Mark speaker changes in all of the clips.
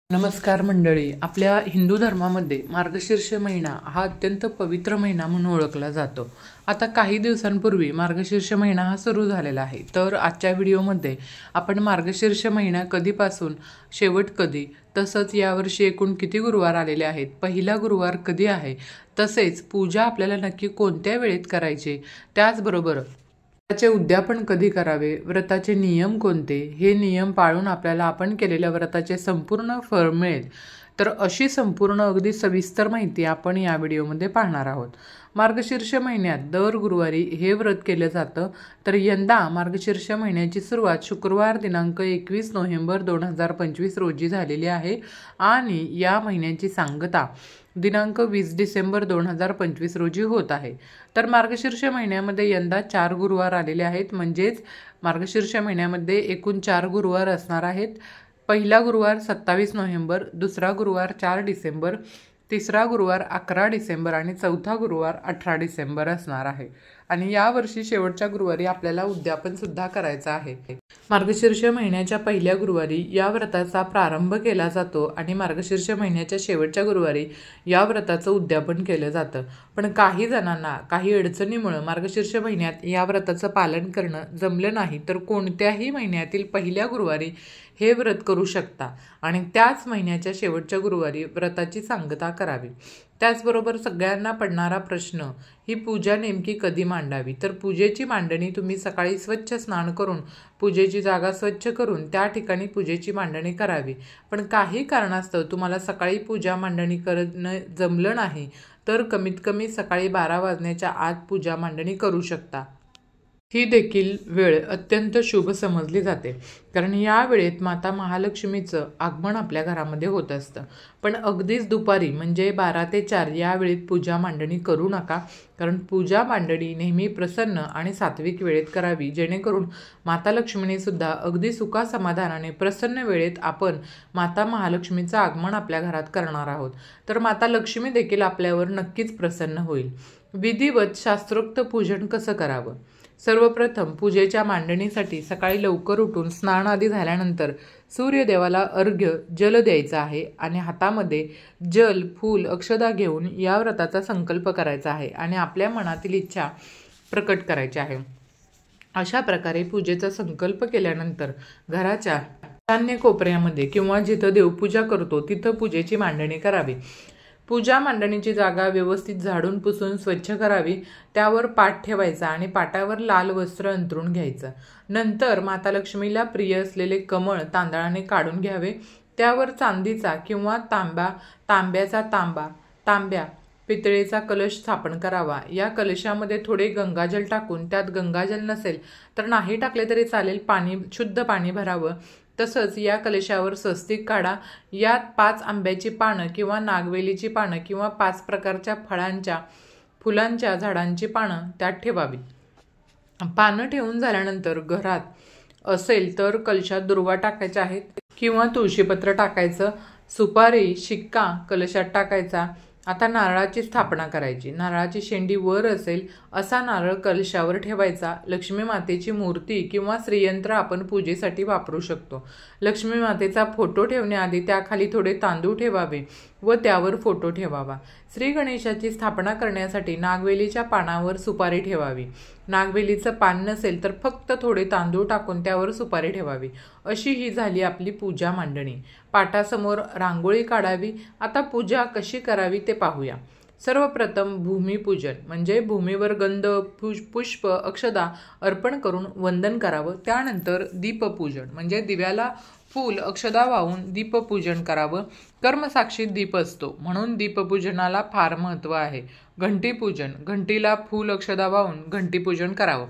Speaker 1: नमस्कार मंडळी. आपल्या हिंदू धर्मामध्ये मार्गशीर्ष महिना हा अत्यंत पवित्र महिना म्हणून ओळखला जातो. आता काही दिवसांपूर्वी मार्गशीर्ष महिना हा सुरू झालेला आहे. तर आजच्या व्हिडिओमध्ये आपण मार्गशीर्ष महिना कधीपासून शेवट कधी, तसंच यावर्षी एकूण किती गुरुवार आलेले आहेत, पहिला गुरुवार कधी आहे, तसेच पूजा आपल्याला नक्की कोणत्या वेळेत करायची, त्याचबरोबर व्रताचे उद्यापन कधी करावे, व्रताचे नियम कोणते, हे नियम पाळून आपल्याला आपण केलेल्या व्रताचे संपूर्ण फळ मिळेल. तर अशी संपूर्ण अगदी सविस्तर माहिती आपण या व्हिडिओमध्ये पाहणार आहोत. मार्गशीर्ष महिन्यात दर गुरुवारी हे व्रत केलं जातं. तर यंदा मार्गशीर्ष महिन्याची सुरुवात शुक्रवार दिनांक 21 नोव्हेंबर 2025 रोजी झालेली आहे आणि या महिन्याची सांगता दिनांक 20 डिसेंबर 2025 रोजी होत आहे. तर मार्गशीर्ष महिन्यामध्ये यंदा 4 गुरुवार आलेले आहेत. म्हणजेच मार्गशीर्ष महिन्यामध्ये एकूण 4 गुरुवार असणार आहेत. पहिला गुरुवार 27 नोव्हेंबर, दुसरा गुरुवार 4 डिसेंबर, तिसरा गुरुवार 11 डिसेंबर आणि चौथा गुरुवार 18 डिसेंबर असणार आहे. आणि यावर्षी शेवटच्या गुरुवारी आपल्याला उद्यापन सुद्धा करायचं आहे. मार्गशीर्ष महिन्याच्या पहिल्या गुरुवारी या व्रताचा प्रारंभ केला जातो आणि मार्गशीर्ष महिन्याच्या शेवटच्या गुरुवारी या व्रताचं उद्यापन केलं जातं. पण काही जणांना काही अडचणीमुळे मार्गशीर्ष महिन्यात या व्रताचं पालन करणं जमलं नाही, तर कोणत्याही महिन्यातील पहिल्या गुरुवारी हे व्रत करू शकता आणि त्याच महिन्याच्या शेवटच्या गुरुवारी व्रताची सांगता करावी. त्याचबरोबर सगळ्यांना पडणारा प्रश्न, ही पूजा नेमकी कधी मांडावी. तर पूजेची मांडणी तुम्ही सकाळी स्वच्छ स्नान करून पूजेची जागा स्वच्छ करून त्या ठिकाणी पूजेची मांडणी करावी. पण काही कारणास्तव तुम्हाला सकाळी पूजा मांडणी करणं जमलं नाही, तर कमीत कमी सकाळी 12 वाजण्याच्या आत पूजा मांडणी करू शकता. ही देखील वेळ अत्यंत शुभ समजली जाते, कारण या वेळेत माता महालक्ष्मीचं आगमन आपल्या घरामध्ये होत असतं. पण अगदीच दुपारी म्हणजे 12 ते 4 या वेळेत पूजा मांडणी करू नका, कारण पूजा मांडणी नेहमी प्रसन्न आणि सात्विक वेळेत करावी, जेणेकरून माता लक्ष्मीने सुद्धा अगदी सुखासमाधानाने प्रसन्न वेळेत आपण माता महालक्ष्मीचं आगमन आपल्या घरात करणार आहोत. तर माता लक्ष्मी देखील आपल्यावर नक्कीच प्रसन्न होईल. विधिवत शास्त्रोक्त पूजन कसं करावं. सर्वप्रथम पूजेच्या मांडणीसाठी सकाळी लवकर उठून स्नान आदी झाल्यानंतर सूर्यदेवाला अर्घ्य जल द्यायचा आहे आणि हातामध्ये जल, फूल, अक्षदा घेऊन या व्रताचा संकल्प करायचा आहे आणि आपल्या मनातील इच्छा प्रकट करायची आहे. अशा प्रकारे पूजेचा संकल्प केल्यानंतर घराच्या ईशान्य कोपऱ्यामध्ये किंवा जिथं देवपूजा करतो तिथं पूजेची मांडणी करावी. पूजा मांडणीची जागा व्यवस्थित झाडून पुसून स्वच्छ करावी. त्यावर पाट ठेवायचा आणि पाटावर लाल वस्त्र अंथरून घ्यायचं. नंतर माता लक्ष्मीला प्रिय असलेले कमळ तांदळाने काढून घ्यावे. त्यावर चांदीचा किंवा तांब्या, पितळेचा कलश स्थापन करावा. या कलशामध्ये थोडे गंगाजल टाकून, त्यात गंगाजल नसेल तर नाही टाकले तरी चालेल, शुद्ध पाणी भरावं. तसंच या कलशावर स्वस्तिक काढा. यात 5 आंब्याची पानं किंवा नागवेलीची पानं किंवा 5 प्रकारच्या फुलांच्या झाडांची पानं त्यात ठेवावी. पानं ठेवून झाल्यानंतर घरात असेल तर कलशात दुर्वा टाकायचे आहेत किंवा तुळशीपत्र टाकायचं. सुपारी, शिक्का कलशात टाकायचा. आता नारळाची स्थापना करायची. नारळाची शेंडी वर असेल असा नारळ कलशावर ठेवायचा. लक्ष्मी मातेची मूर्ती किंवा श्रीयंत्र आपण पूजेसाठी वापरू शकतो. लक्ष्मी मातेचा फोटो ठेवण्याआधी त्याखाली थोडे तांदूळ ठेवावे व त्यावर फोटो ठेवावा. श्री गणेशाची स्थापना करण्यासाठी नागवेलीच्या पानावर सुपारी ठेवावी. नागवेलीचं पान नसेल तर फक्त थोडे तांदूळ टाकून त्यावर सुपारी ठेवावी. अशी ही झाली आपली पूजा मांडणी. पाटासमोर रांगोळी काढावी. आता पूजा कशी करावी ते पाहूया. सर्वप्रथम भूमिपूजन म्हणजे भूमीवर गंध, पुष्प, अक्षदा अर्पण करून वंदन करावं. त्यानंतर दीपपूजन म्हणजे दिव्याला फूल, अक्षदा वाहून दीपपूजन करावं. कर्मसाक्षीत दीप असतो म्हणून दीपपूजनाला फार महत्त्व आहे. घंटीपूजन, घंटीला फूल, अक्षदा वाहून घंटीपूजन करावं.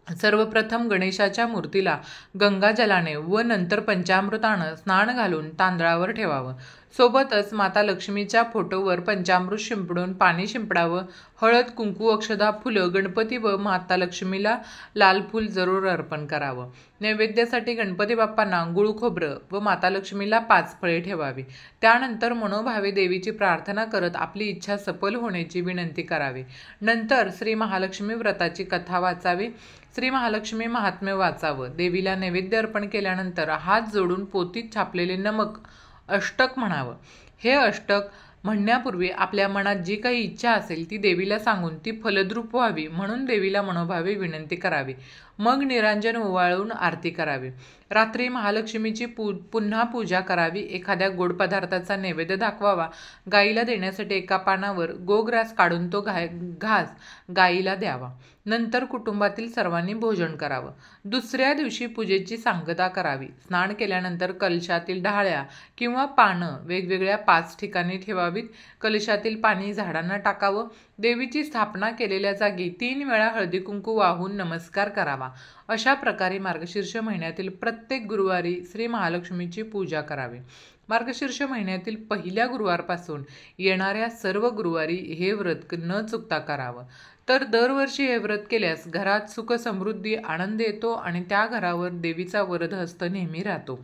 Speaker 1: सर्वप्रथम गणेशाच्या मूर्तीला गंगाजलाने व नंतर पंचामृतानं स्नान घालून तांदळावर ठेवावं. सोबतच माता लक्ष्मीच्या फोटोवर पंचामृत शिंपडून पाणी शिंपडावं. हळद, कुंकू, अक्षदा, फुलं गणपती व माता लक्ष्मीला लाल फूल जरूर अर्पण करावं. नैवेद्यासाठी गणपती बाप्पांना गुळ, खोबरं व माता लक्ष्मीला 5 फळे ठेवावी. त्यानंतर मनोभावे देवीची प्रार्थना करत आपली इच्छा सफल होण्याची विनंती करावी. नंतर श्री महालक्ष्मी व्रताची कथा वाचावी. श्री महालक्ष्मी महात्म्य वाचावं. देवीला नैवेद्य अर्पण केल्यानंतर हात जोडून पोतीत छापलेले नमक अष्टक म्हणावं। हे अष्टक म्हणण्यापूर्वी आपल्या मनात जी काही इच्छा असेल ती देवीला सांगून ती फलद्रूप व्हावी म्हणून देवीला मनोभावे विनंती करावी। मग निरांजन ओवाळून आरती करावी। रात्री महालक्ष्मीची पुन्हा पूजा करावी। एखाद्या गोड पदार्थाचा नैवेद्य दाखवावा। गाईला देण्यासाठी एका पानावर गोग्रास काढून तो घास गाईला द्यावा। नंतर कुटुंबातील सर्वांनी भोजन करावं। दुसऱ्या दिवशी पूजेची सांगता करावी। स्नान केल्यानंतर कलशातील ढाळ्या किंवा पानं वेगवेगळ्या 5 ठिकाणी ठेवावीत। कलशातील पाणी झाडांना टाकावं। देवीची स्थापना केलेल्या जागी 3 वेळा हळदी कुंकू वाहून नमस्कार करावा। अशा प्रकारे मार्गशीर्ष महिन्यातील प्रत्येक गुरुवारी श्री महालक्ष्मीची पूजा करावी। मार्गशीर्ष महिन्यातील पहिल्या गुरुवारपासून येणाऱ्या सर्व गुरुवारी हे व्रत न चुकता करावं। तर दरवर्षी हे व्रत केल्यास घरात सुख समृद्धी आनंद येतो आणि त्या घरावर देवीचा वरदहस्त नेहमी राहतो।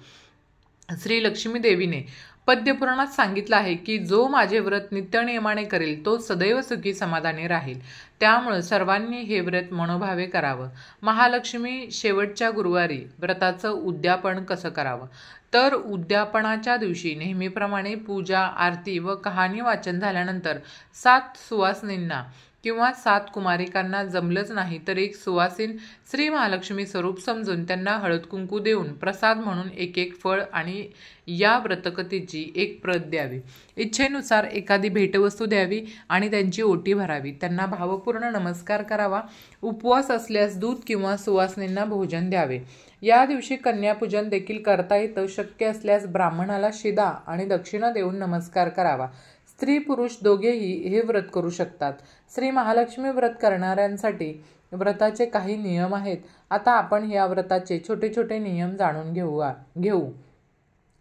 Speaker 1: श्री लक्ष्मी देवीने पद्यपुराणात सांगितलं आहे की जो माझे व्रत नित्यनियमाने करेल तो सदैव सुखी समाधानी राहील। त्यामुळे सर्वांनी हे व्रत मनोभावे करावं। महालक्ष्मी शेवटच्या गुरुवारी व्रताचं उद्यापन कसं करावं? तर उद्यापनाच्या दिवशी नेहमीप्रमाणे पूजा आरती व कहाणी वाचन झाल्यानंतर 7 सुवासिनींना किंवा 7 कुमारिकांना जमलंच नाही तर एक सुवासीन श्री महालक्ष्मी स्वरूप समजून त्यांना हळद कुंकू देऊन प्रसाद म्हणून एक फळ आणि या व्रतकथेची एक प्रत द्यावी। इच्छेनुसार एखादी भेटवस्तू द्यावी आणि त्यांची ओटी भरावी। त्यांना भावपूर्ण नमस्कार करावा। उपवास असल्यास दूध किंवा सुवासिनींना भोजन द्यावे। या दिवशी कन्यापूजन देखील करता येतं। शक्य असल्यास ब्राह्मणाला शिदा आणि दक्षिणा देऊन नमस्कार करावा। स्त्री पुरुष दोघेही हे व्रत करू शकतात। श्री महालक्ष्मी व्रत करणाऱ्यांसाठी व्रताचे काही नियम आहेत। आता आपण या व्रताचे छोटे छोटे नियम जाणून घेऊ।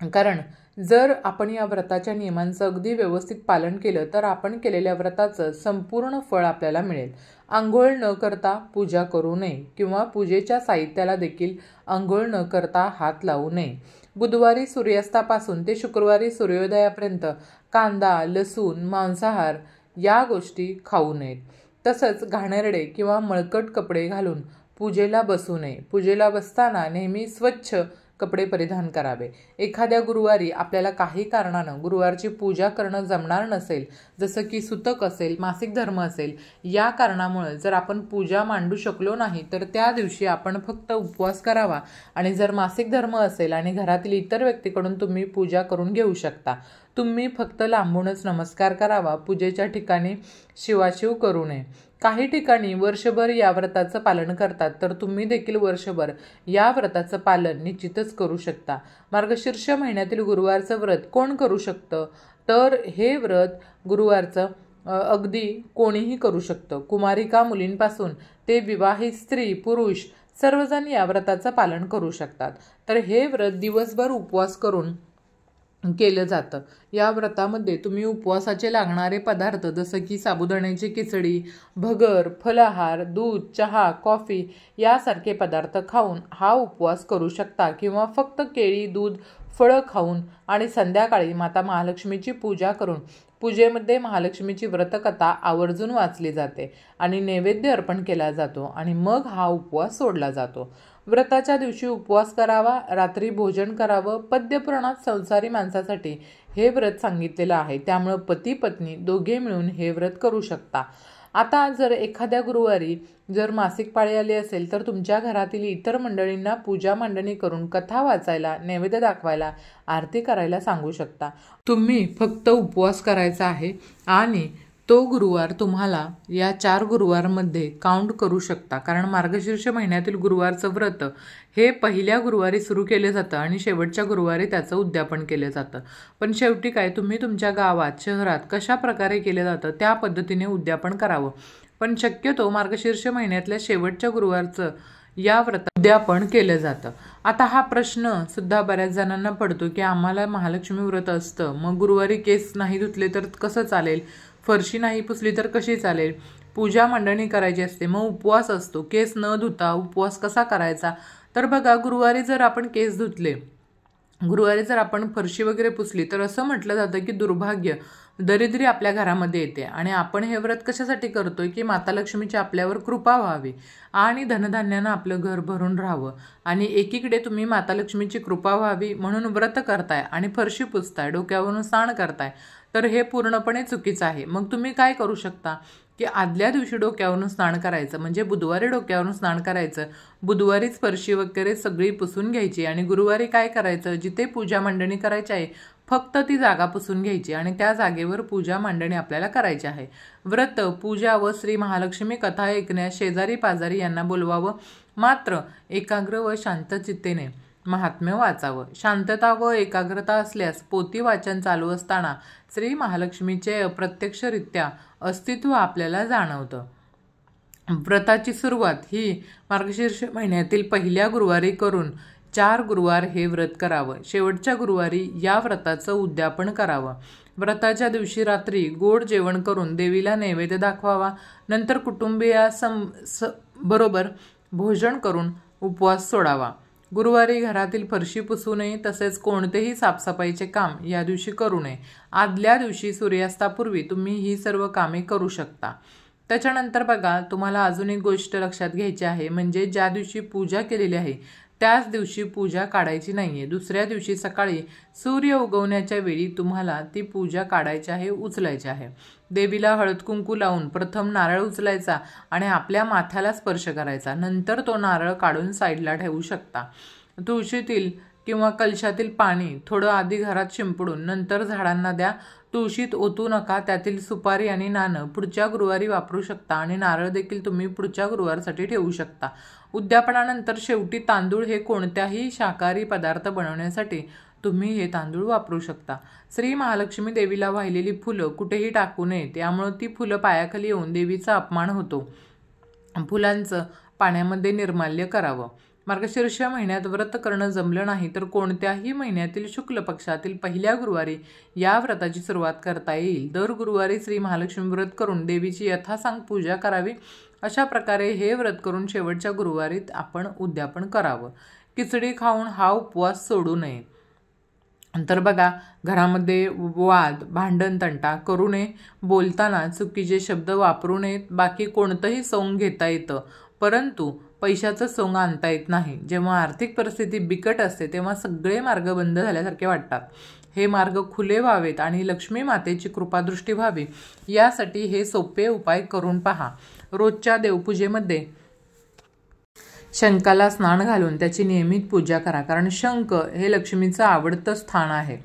Speaker 1: कारण जर आपण या व्रताच्या नियमांचं अगदी व्यवस्थित पालन केलं तर आपण केलेल्या व्रताचं संपूर्ण फळ आपल्याला मिळेल। आंघोळ न करता पूजा करू नये किंवा पूजेच्या साहित्याला देखील आंघोळ न करता हात लावू नये। बुधवारी सूर्यास्तापासून ते शुक्रवारी सूर्योदयापर्यंत कांदा, लसूण, मांसाहार या गोष्टी खाऊ नयेत। तसंच घाणेरडे किंवा मळकट कपडे घालून पूजेला बसू नये। पूजेला बसताना नेहमी स्वच्छ कपडे परिधान करावे। एखाद्या गुरुवारी आपल्याला काही कारणानं गुरुवारची पूजा करणं जमणार नसेल, जसं की सुतक असेल, मासिक धर्म असेल, या कारणामुळे जर आपण पूजा मांडू शकलो नाही तर त्या दिवशी आपण फक्त उपवास करावा आणि जर मासिक धर्म असेल आणि घरातील इतर व्यक्तीकडून तुम्ही पूजा करून घेऊ शकता। तुम्ही फक्त लांबूनच नमस्कार करावा। पूजेच्या ठिकाणी शिवाशिव करू नये। काही ठिकाणी वर्षभर या व्रताचं पालन करतात तर तुम्ही देखील वर्षभर या व्रताचं पालन निश्चितच करू शकता। मार्गशीर्ष महिन्यातील गुरुवारचं व्रत कोण करू शकतं? तर हे व्रत गुरुवारचं अगदी कोणीही करू शकतं। कुमारिका मुलींपासून ते विवाहित स्त्री पुरुष सर्वजण या व्रताचं पालन करू शकतात। तर हे व्रत दिवसभर उपवास करून केलं जातं। या व्रतामध्ये तुम्ही उपवासाचे लागणारे पदार्थ जसं की साबुदाण्याची खिचडी, भगर, फलाहार, दूध, चहा, कॉफी यासारखे पदार्थ खाऊन हा उपवास करू शकता किंवा फक्त केळी, दूध, फळं खाऊन आणि संध्याकाळी माता महालक्ष्मीची पूजा करून पूजेमध्ये महालक्ष्मीची व्रतकथा आवर्जून वाचली जाते आणि नैवेद्य अर्पण केला जातो आणि मग हा उपवास सोडला जातो। व्रताच्या दिवशी उपवास करावा, रात्री भोजन करावं। पद्यपुराणात संसारी माणसासाठी हे व्रत सांगितलेलं आहे। त्यामुळे पती पत्नी दोघे मिळून हे व्रत करू शकता। आता जर एखाद्या गुरुवारी जर मासिक पाळी आली असेल तर तुमच्या घरातील इतर मंडळींना पूजा मांडणी करून कथा वाचायला, नैवेद्य दाखवायला, आरती करायला सांगू शकता। तुम्ही फक्त उपवास करायचा आहे आणि तो गुरुवार तुम्हाला या 4 गुरुवारमध्ये काउंट करू शकता। कारण मार्गशीर्ष महिन्यातील गुरुवारचं व्रत हे पहिल्या गुरुवारी सुरू केले जातं आणि शेवटच्या गुरुवारी त्याचं उद्यापन केलं जातं। पण शेवटी काय, तुम्ही तुमच्या गावात, शहरात कशा प्रकारे केलं जातं त्या पद्धतीने उद्यापन करावं। पण शक्यतो मार्गशीर्ष महिन्यातल्या शेवटच्या गुरुवारचं या व्रतात उद्यापन केलं जातं। आता हा प्रश्न सुद्धा बऱ्याच जणांना पडतो की आम्हाला महालक्ष्मी व्रत असतं, मग गुरुवारी केस नाही धुतले तर कसं चालेल? फरशी नाही पुसली तर कशी चालेल? पूजा मांडणी करायची असते, मग उपवास असतो, केस न धुता उपवास कसा करायचा? तर बघा, गुरुवारी जर आपण केस धुतले गुरुवारी जर आपण फरशी वगैरे पुसली तर असं म्हटलं जातं की दुर्भाग्य दरिद्री आपल्या घरामध्ये येते आणि आपण हे व्रत कशासाठी करतोय की माता लक्ष्मीची आपल्यावर कृपा व्हावी आणि धनधान्यानं आपलं घर भरून राहावं आणि एकीकडे तुम्ही माता लक्ष्मीची कृपा व्हावी म्हणून व्रत करताय आणि फरशी पुसताय, डोक्यावरून स्नान करताय, तर हे पूर्णपणे चुकीचं आहे. मग तुम्ही काय करू शकता की आदल्या दिवशी डोक्यावरून स्नान करायचं, म्हणजे बुधवारी डोक्यावरून स्नान करायचं, बुधवारीच फरशी वगैरे सगळी पुसून घ्यायची आणि गुरुवारी काय करायचं, जिथे पूजा मांडणी करायची आहे फक्त ती जागा पुसून घ्यायची आणि त्या जागेवर पूजा मांडणी आपल्याला करायची आहे. व्रत, पूजा व श्री महालक्ष्मी कथा ऐकण्यास शेजारी पाजारी यांना बोलवावं, मात्र एकाग्र व शांत चित्तेने महात्म्य वाचावं. शांतता व एकाग्रता असल्यास पोथी वाचन चालू असताना श्री महालक्ष्मीचे अप्रत्यक्षरित्या अस्तित्व आपल्याला जाणवतं. व्रताची सुरुवात ही मार्गशीर्ष महिन्यातील पहिल्या गुरुवारी करून 4 गुरुवार हे व्रत करावं. शेवटच्या गुरुवारी या व्रताचं उद्यापन करावं. व्रताच्या दिवशी रात्री गोड जेवण करून देवीला नैवेद्य दाखवावा. नंतर बरोबर भोजन करून उपवास सोडावा. गुरुवारी घरातील फरशी पुसू नये, तसेच कोणतेही साफसफाईचे काम या दिवशी करू नये. आदल्या दिवशी सूर्यास्तापूर्वी तुम्ही ही सर्व कामे करू शकता. त्याच्यानंतर बघा, तुम्हाला अजून एक गोष्ट लक्षात घ्यायची आहे, म्हणजे ज्या दिवशी पूजा केलेली आहे त्याच दिवशी पूजा काढायची नाहीये. दुसऱ्या दिवशी सकाळी सूर्य उगवण्याच्या वेळी तुम्हाला ती पूजा काढायची आहे, उचलायची आहे. देवीला हळद कुंकू लावून प्रथम नारळ उचलायचा आणि आपल्या माथ्याला स्पर्श करायचा. नंतर तो नारळ काढून साईडला ठेवू शकता. तुळशीतील किंवा कलशातील पाणी थोडं आधी घरात शिंपडून नंतर झाडांना द्या. तुळशीत ओतू नका. त्यातील सुपारी आणि नाणं पुढच्या गुरुवारी वापरू शकता आणि नारळ देखील तुम्ही पुढच्या गुरुवारसाठी ठेवू शकता. उद्यापनानंतर शेवटी तांदूळ हे कोणत्याही शाकाहारी पदार्थ बनवण्यासाठी तुम्ही हे तांदूळ वापरू शकता. श्री महालक्ष्मी देवीला वाहिलेली फुलं कुठेही टाकू नये, त्यामुळे ती फुलं पायाखाली येऊन देवीचा अपमान होतो. फुलांचं पाण्यामध्ये निर्माल्य करावं. मार्गशीर्ष महिन्यात व्रत करणं जमलं नाही तर कोणत्याही महिन्यातील शुक्ल पक्षातील पहिल्या गुरुवारी या व्रताची सुरुवात करता येईल. दर गुरुवारी श्री महालक्ष्मी व्रत करून देवीची यथासांग पूजा करावी. अशा प्रकारे हे व्रत करून शेवटच्या गुरुवारीत आपण उद्यापन करावं. खिचडी खाऊन हा उपवास सोडू नये. तर बघा, घरामध्ये वाद, भांडण, तंटा करू नये. बोलताना चुकीचे शब्द वापरू नयेत. बाकी कोणतंही सोंग घेता येतं, परंतु पैशाचं सोंग आणता येत नाही. जेव्हा आर्थिक परिस्थिती बिकट असते तेव्हा सगळे मार्ग बंद झाल्यासारखे वाटतात. हे मार्ग खुले व्हावेत आणि लक्ष्मी मातेची कृपादृष्टी व्हावी यासाठी हे सोपे उपाय करून पहा. रोजच्या देवपूजेमध्ये शंखाला स्नान घालून त्याची नियमित पूजा करा, कारण शंख हे लक्ष्मीचं आवडतं स्थान आहे.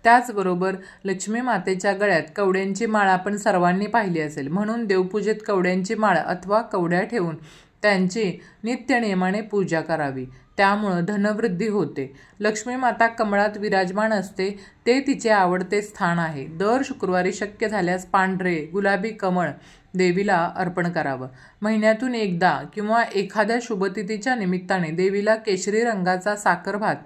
Speaker 1: त्याचबरोबर लक्ष्मी मातेच्या गळ्यात कवड्यांची माळ आपण सर्वांनी पाहिली असेल, म्हणून देवपूजेत कवड्यांची माळ अथवा कवड्या ठेवून त्यांची नित्यनियमाने पूजा करावी. त्यामुळं धनवृद्धी होते. लक्ष्मी माता कमळात विराजमान असते, ते तिचे आवडते स्थान आहे. दर शुक्रवारी शक्य झाल्यास पांढरे गुलाबी कमळ देवीला अर्पण करावं. महिन्यातून एकदा किंवा एखाद्या शुभतिथीच्या निमित्ताने देवीला केशरी रंगाचा साखर भात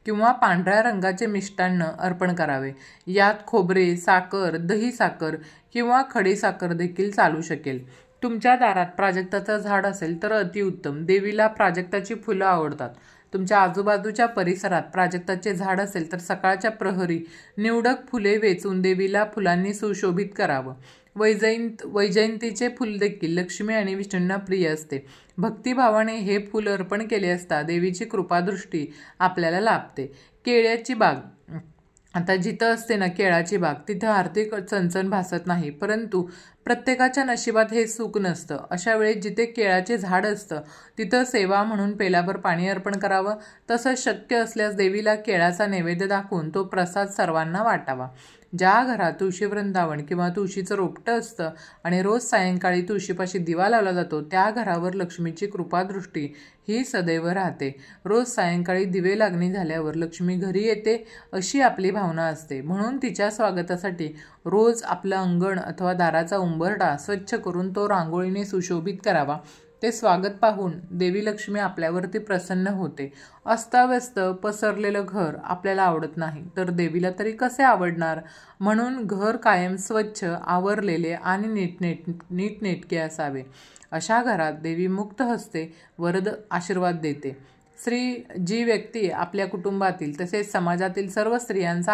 Speaker 1: किंवा पांढऱ्या रंगाचे मिष्टान्न अर्पण करावे. यात खोबरे, साखर, दही साखर किंवा खडी साखर देखील चालू शकेल. तुमच्या दारात प्राजक्ताचं झाड असेल तर अतिउत्तम. देवीला प्राजक्ताची फुलं आवडतात. तुमच्या आजूबाजूच्या परिसरात प्राजक्ताचे झाड असेल तर सकाळच्या प्रहरी निवडक फुले वेचून देवीला फुलांनी सुशोभित करावं. वैजयंतीचे फुल देखील लक्ष्मी आणि विष्णूंना प्रिय असते. भक्तिभावाने हे फुल अर्पण केले असता देवीची कृपादृष्टी आपल्याला लाभते. केळ्याची बाग, आता जिथं असते ना केळाची बाग, तिथं आर्थिक चणचण भासत नाही, परंतु प्रत्येकाच्या नशिबात हे सुख नसतं. अशा वेळेस जिथे केळाचे झाड असतं तिथं सेवा म्हणून पेलाभर पाणी अर्पण करावं. तसंच शक्य असल्यास देवीला केळाचा नैवेद्य दाखवून तो प्रसाद सर्वांना वाटावा. ज्या घरात तुळशी वृंदावन किंवा तुळशीचं रोपटं असतं आणि रोज सायंकाळी तुळशीपाशी दिवा लावला जातो त्या घरावर लक्ष्मीची कृपादृष्टी ही सदैव राहते. रोज सायंकाळी दिवे लागणी झाल्यावर लक्ष्मी घरी येते अशी आपली भावना असते. म्हणून तिच्या स्वागतासाठी रोज आपलं अंगण अथवा दाराचा उंबरठा स्वच्छ करून तो रांगोळीने सुशोभित करावा. ते स्वागत पाहून देवी लक्ष्मी आपल्यावरती प्रसन्न होते. अस्ताव्यस्त पसरलेलं घर आपल्याला आवडत नाही तर देवीला तरी कसे आवडणार. म्हणून घर कायम स्वच्छ, आवरलेले आणि नीटनेटके असावे. अशा घरात देवी मुक्त हस्ते वरद आशीर्वाद देते. जी व्यक्ती आपल्या कुटुंबातील तसेच समाजातील सर्व स्त्रियांचा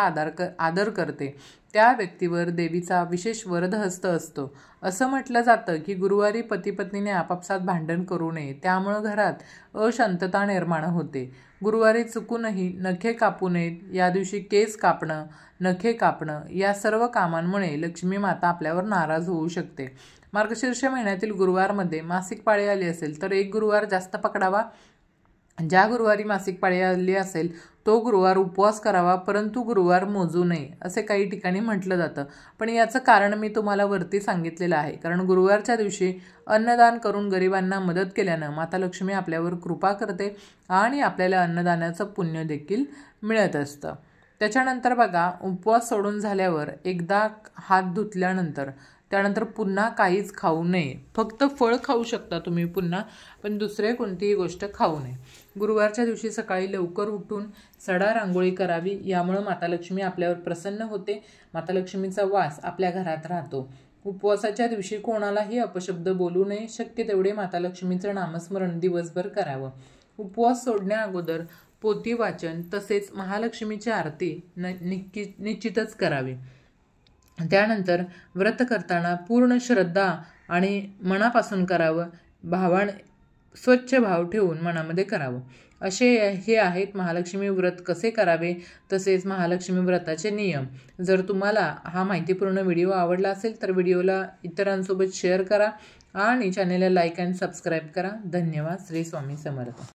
Speaker 1: आदर करते त्या व्यक्तीवर देवीचा विशेष वरदहस्त असतो. असं म्हटलं जातं की गुरुवारी पती पत्नीने आपापसात भांडण करू नये, त्यामुळं घरात अशांतता निर्माण होते. गुरुवारी चुकूनही नखे कापू नयेत. या दिवशी केस कापणं, नखे कापणं या सर्व कामांमुळे लक्ष्मी माता आपल्यावर नाराज होऊ शकते. मार्गशीर्ष महिन्यातील गुरुवारमध्ये मासिक पाळी आली असेल तर एक गुरुवार जास्त पकडावा. ज्या गुरुवारी मासिक पाळी आली असेल तो गुरुवार उपवास करावा, परंतु गुरुवार मोजू नये असे काही ठिकाणी म्हटलं जातं. पण याचं कारण मी तुम्हाला वरती सांगितलेलं आहे. कारण गुरुवारच्या दिवशी अन्नदान करून गरिबांना मदत केल्यानं माता लक्ष्मी आपल्यावर कृपा करते आणि आपल्याला अन्नदानाचं पुण्य देखील मिळत असतं. त्याच्यानंतर बघा, उपवास सोडून झाल्यावर एकदा हात धुतल्यानंतर त्यानंतर पुन्हा काहीच खाऊ नये. फक्त फळ खाऊ शकता तुम्ही पुन्हा, पण दुसरे कोणतीही गोष्ट खाऊ नये. गुरुवारच्या दिवशी सकाळी लवकर उठून सडा रांगोळी करावी. यामुळे माता लक्ष्मी आपल्यावर प्रसन्न होते. माता लक्ष्मीचा वास आपल्या घरात राहतो. उपवासाच्या दिवशी कोणालाही अपशब्द बोलू नये. शक्य तेवढे माता लक्ष्मीचं नामस्मरण दिवसभर करावं. उपवास सोडण्या अगोदर पोथी वाचन तसेच महालक्ष्मीची आरती निश्चितच करावी. त्यानंतर व्रत करताना पूर्ण श्रद्धा आणि मनापासून करावं. स्वच्छ भाव ठेवून मनामध्ये करावं. असे हे आहेत महालक्ष्मी व्रत कसे करावे तसेच महालक्ष्मी व्रताचे नियम. जर तुम्हाला हा माहितीपूर्ण व्हिडिओ आवडला असेल तर व्हिडिओला इतरांसोबत शेअर करा आणि चॅनेलला लाईक अँड सबस्क्राईब करा. धन्यवाद. श्री स्वामी समर्थ.